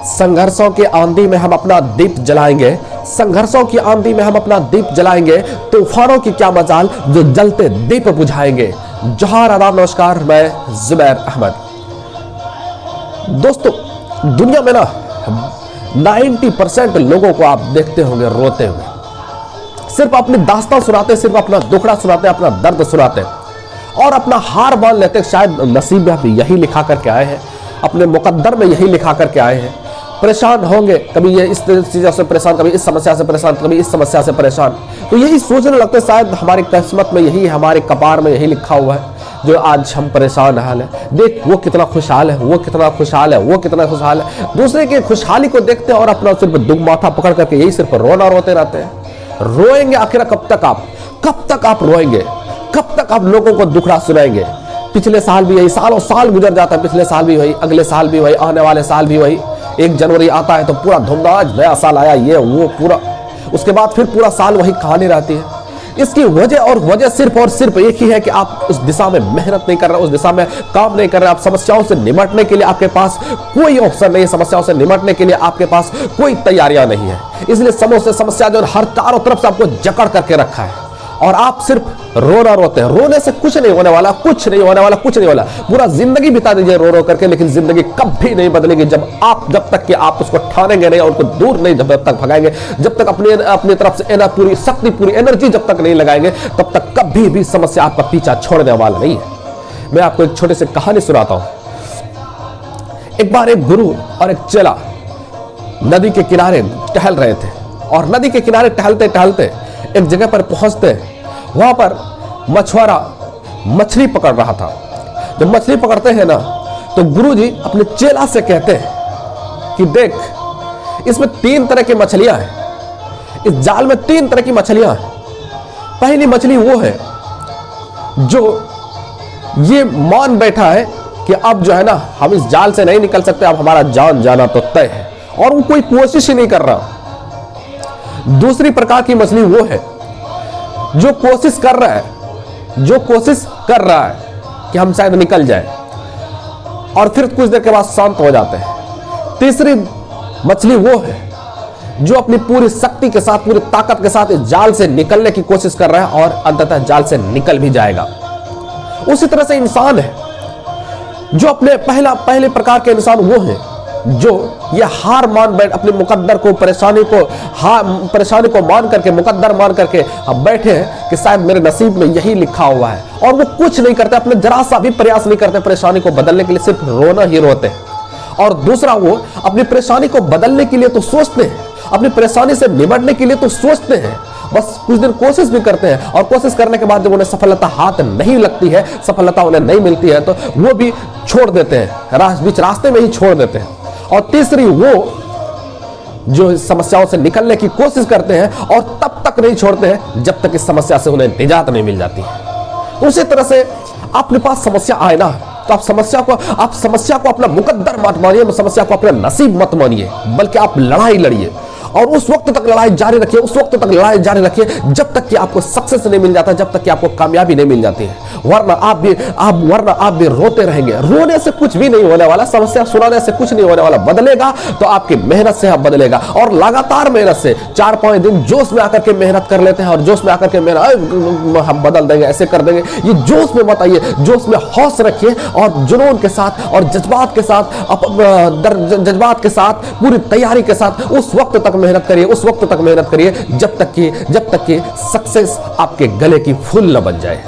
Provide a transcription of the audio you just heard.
संघर्षों की आंधी में हम अपना दीप जलाएंगे, संघर्षों की आंधी में हम अपना दीप जलाएंगे, तूफानों की क्या मजाल जो जलते दीप बुझाएंगे। जोहार, आदाब, नमस्कार, मैं जुबैर अहमद। दोस्तों, दुनिया में ना 90% लोगों को आप देखते होंगे रोते हुए, सिर्फ अपनी दास्तां सुनाते, सिर्फ अपना दुखड़ा सुनाते, अपना दर्द सुनाते और अपना हार मान लेते। शायद नसीब में भी यही लिखा करके आए हैं, अपने मुकद्दर में यही लिखा करके आए हैं। परेशान होंगे, कभी ये इस चीज़ से परेशान, कभी इस समस्या से परेशान, कभी इस समस्या से परेशान। तो यही सोचने लगते शायद हमारी किस्मत में यही है, हमारे कपार में यही लिखा हुआ है जो आज हम परेशान हाल है। देख वो कितना खुशहाल है, वो कितना खुशहाल है, वो कितना खुशहाल है। दूसरे की खुशहाली को देखते हैं और अपना सिर्फ दुख माथा पकड़ करके यही सिर्फ रोना रोते रहते हैं। रोएंगे आखिर कब तक आप रोएंगे? कब तक आप लोगों को दुखड़ा सुनाएंगे? पिछले साल भी यही, सालों साल गुजर जाता है, पिछले साल भी वही, अगले साल भी वही, आने वाले साल भी वही। 1 जनवरी आता है तो पूरा धूमधाम, नया साल आया, ये वो पूरा, उसके बाद फिर पूरा साल वही कहानी रहती है। इसकी वजह सिर्फ और सिर्फ एक ही है कि आप उस दिशा में मेहनत नहीं कर रहे, उस दिशा में काम नहीं कर रहे। आप समस्याओं से निपटने के लिए आपके पास कोई ऑप्शन नहीं है, समस्याओं से निपटने के लिए आपके पास कोई तैयारियां नहीं है। इसलिए समस्या जो हर चारों तरफ से आपको जकड़ करके रखा है और आप सिर्फ रोना रोते हैं। रोने से कुछ नहीं होने वाला, कुछ नहीं होने वाला, कुछ नहीं वाला। पूरा जिंदगी बिता दीजिए रो रो करके, लेकिन जिंदगी कभी नहीं बदलेगी जब तक कि आप उसको ठानेंगे नहीं और उसको दूर नहीं जब तक भगाएंगे, जब तक अपनी तरफ से पूरी शक्ति, पूरी एनर्जी जब तक नहीं लगाएंगे, तब तक कभी भी समस्या आपका पीछा छोड़ने वाला नहीं है। मैं आपको एक छोटी सी कहानी सुनाता हूं। एक बार एक गुरु और एक चेला नदी के किनारे टहल रहे थे और नदी के किनारे टहलते टहलते एक जगह पर पहुंचते, वहां पर मछुआरा मछली पकड़ रहा था। जब मछली पकड़ते हैं ना तो गुरुजी अपने चेला से कहते हैं कि देख, इसमें 3 तरह की मछलियां हैं, इस जाल में 3 तरह की मछलियां हैं। पहली मछली वो है जो ये मान बैठा है कि अब जो है ना हम इस जाल से नहीं निकल सकते, अब हमारा जान जाना तो तय है, और वो कोई कोशिश ही नहीं कर रहा। दूसरी प्रकार की मछली वो है जो कोशिश कर रहा है कि हम शायद निकल जाए और फिर कुछ देर के बाद शांत हो जाते हैं। तीसरी मछली वो है जो अपनी पूरी शक्ति के साथ, पूरी ताकत के साथ इस जाल से निकलने की कोशिश कर रहा है और अंततः जाल से निकल भी जाएगा। उसी तरह से इंसान है जो अपने पहले प्रकार के इंसान वो है जो ये हार मान बैठ, अपने मुकद्दर को, परेशानी को मान करके, मुकद्दर मान करके अब बैठे हैं कि शायद मेरे नसीब में यही लिखा हुआ है, और वो कुछ नहीं करते, अपने जरा सा भी प्रयास नहीं करते परेशानी को बदलने के लिए, सिर्फ रोना ही रोते हैं। और दूसरा, वो अपनी परेशानी को बदलने के लिए तो सोचते हैं, अपनी परेशानी से निपटने के लिए तो सोचते हैं, बस कुछ दिन कोशिश भी करते हैं और कोशिश करने के बाद जब उन्हें सफलता हाथ नहीं लगती है, सफलता उन्हें नहीं मिलती है, तो वो भी छोड़ देते हैं, बीच रास्ते में ही छोड़ देते हैं। और तीसरी, वो जो समस्याओं से निकलने की कोशिश करते हैं और तब तक नहीं छोड़ते हैं जब तक इस समस्या से उन्हें निजात नहीं मिल जाती है। उसी तरह से आपके पास समस्या आए ना तो आप समस्या को अपना मुकद्दर मत मानिए, समस्या को अपना नसीब मत मानिए, बल्कि आप लड़ाई लड़िए और उस वक्त तक लड़ाई जारी रखिए, जब तक कि आपको सक्सेस नहीं मिल जाता, जब तक कि आपको कामयाबी नहीं मिल जाती है। वरना आप भी रोते रहेंगे। रोने से कुछ भी नहीं होने वाला, समस्या सुनाने से कुछ नहीं होने वाला। बदलेगा तो आपकी मेहनत से आप बदलेगा, और लगातार मेहनत से 4-5 दिन जोश में आकर के मेहनत कर लेते हैं और जोश में आकर के हम बदल देंगे, ऐसे कर देंगे। ये जोश में मत आइए, जोश में हौस रखिए और जुनून के साथ और जज्बात के साथ पूरी तैयारी के साथ उस वक्त तक मेहनत करिए, जब तक कि सक्सेस आपके गले की फूल न बन जाए।